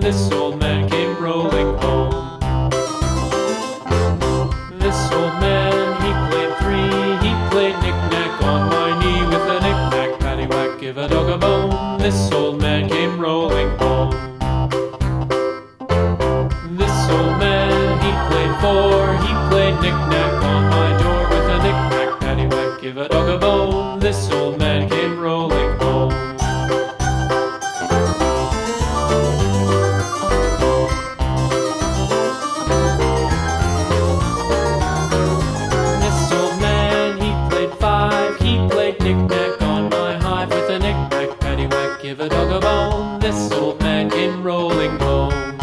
this old man came rolling home. This old man, he played three, he played knick-knack on my knee with a knick-knack, paddywhack, give a dog a bone. This old man came rolling home. This old man, he played four, he played knick-knack on my door with a knick-knack, paddywhack, give a dog a bone. This old man came rolling home. This old man, he played five, he played knick-knack on my hive with a knick-knack, paddywhack, give a dog a bone. This old man came rolling home.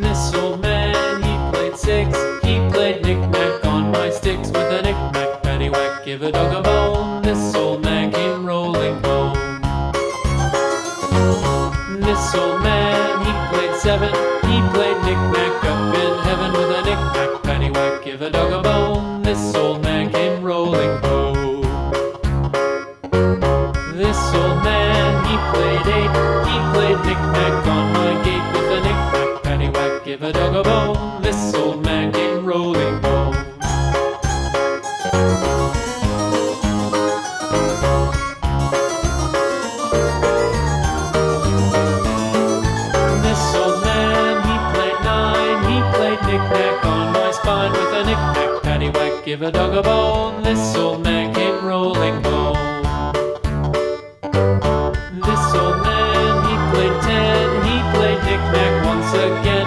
This old man, he played six, he played knick-knack on my sticks with a knick-knack, paddywhack, give a dog a bone. This old man came rolling home. This old man, he played seven, he played knick-knack up in heaven with a knick-knack, paddywhack, give a dog a bone. This old man came rolling home. This old man, he played eight, he played knick-knack on my gate with a knick-knack, paddywhack, give a dog a bone. This old man came rolling home. This old man, he played nine, he played knick-knack on my spine with a knick-knack, paddywhack, give a dog a bone. This old man came rolling home. This old man, he played ten, he played knick-knack once again